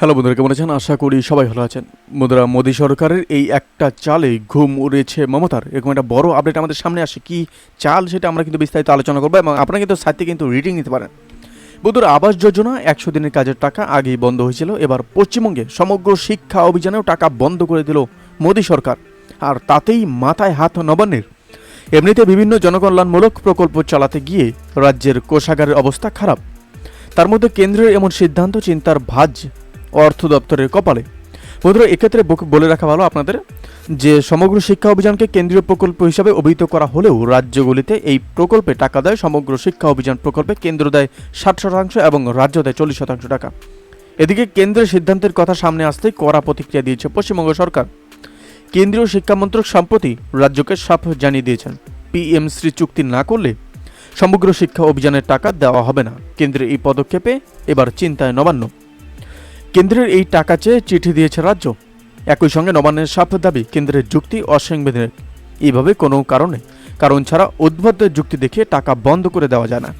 Hello বন্ধুরা, কেমন আছেন? আশা করি সবাই ভালো আছেন। বন্ধুরা, মোদী সরকারের এই একটা চালে ঘুম উড়েছে মমতার, এরকম একটা বড় আপডেট আমাদের সামনে আসে। কি চাল সেটা আমরা কিন্তু বিস্তারিত আলোচনা করবো এবং আপনারা কিন্তু সাইট থেকে কিন্তু রিডিং নিতে পারেন। বন্ধুরা, আবাস যোজনা 100 দিনের কাজের টাকা আগেই বন্ধ হয়েছিল। এবার পশ্চিমবঙ্গে সমগ্র শিক্ষা অভিযানেও টাকা বন্ধ করে দিল মোদী সরকার, আর তাতেই মাথায় হাত নবান্নের। এমনিতে বিভিন্ন জনকল্যাণমূলক প্রকল্প চালাতে গিয়ে রাজ্যের কোষাগারের অবস্থা খারাপ, তার মধ্যে কেন্দ্রের এমন সিদ্ধান্ত চিন্তার ভাঁজ অর্থ দপ্তরের কপালে। বন্ধুরা, এক্ষেত্রে বলে রাখা ভালো আপনাদের যে সমগ্র শিক্ষা অভিযানকে কেন্দ্রীয় প্রকল্প হিসাবে অভিহিত করা হলেও রাজ্যগুলিতে এই প্রকল্পে টাকা দেয় সমগ্র শিক্ষা অভিযান প্রকল্পে কেন্দ্র দেয় 60% এবং রাজ্য দেয় 40% টাকা। এদিকে কেন্দ্রের সিদ্ধান্তের কথা সামনে আসতেই কড়া প্রতিক্রিয়া দিয়েছে পশ্চিমবঙ্গ সরকার। কেন্দ্রীয় শিক্ষামন্ত্রক সম্প্রতি রাজ্যকে সাফ জানিয়ে দিয়েছেন, পিএমশ্রী চুক্তি না করলে সমগ্র শিক্ষা অভিযানের টাকা দেওয়া হবে না। কেন্দ্রের এই পদক্ষেপে এবার চিন্তায় নবান্ন। কেন্দ্রের এই টাকা চেয়ে চিঠি দিয়েছে রাজ্য। একই সঙ্গে নবান্নের সাফ দাবি, কেন্দ্রের যুক্তি অসাংবিধানিক। এইভাবে কোনো কারণ ছাড়া উদ্ভট যুক্তি দেখিয়ে টাকা বন্ধ করে দেওয়া যায় না।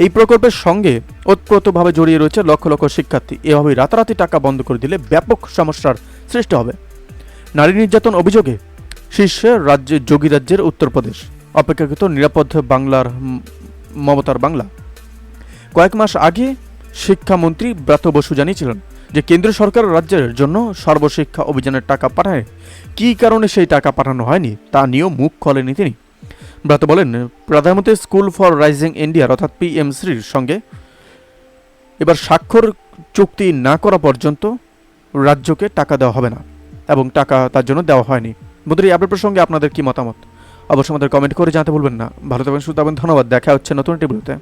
এই প্রকল্পের সঙ্গে ওতপ্রোতভাবে জড়িয়ে রয়েছে লক্ষ লক্ষ শিক্ষার্থী। এভাবেই রাতারাতি টাকা বন্ধ করে দিলে ব্যাপক সমস্যার সৃষ্টি হবে। নারী নির্যাতন অভিযোগে শীর্ষে যোগী রাজ্যের উত্তরপ্রদেশ, অপেক্ষাকৃত নিরাপদ বাংলার মমতার বাংলা। কয়েক মাস আগে শিক্ষামন্ত্রী ব্রাত্য বসু জানিয়েছিলেন যে কেন্দ্র সরকার রাজ্যের জন্য সর্বশিক্ষা অভিযানের টাকা পাঠায়। কী কারণে সেই টাকা পাঠানো হয়নি তা নিয়েও মুখ খোলেননি তিনি। ব্রাত্য বলেন, প্রধানমন্ত্রী স্কুল ফর রাইজিং ইন্ডিয়ার অর্থাৎ পিএমশ্রীর সঙ্গে এবার স্বাক্ষর চুক্তি না করা পর্যন্ত রাজ্যকে টাকা দেওয়া হবে না এবং টাকা তার জন্য দেওয়া হয়নি। বন্ধুরা, এই আপডেট প্রসঙ্গে আপনাদের কি মতামত অবশ্যই আমাদের কমেন্ট করে জানাতে ভুলবেন না। ভালো থাকবেন, সুস্থ থাকবেন। ধন্যবাদ। দেখা হচ্ছে নতুন একটি ভিডিওতে।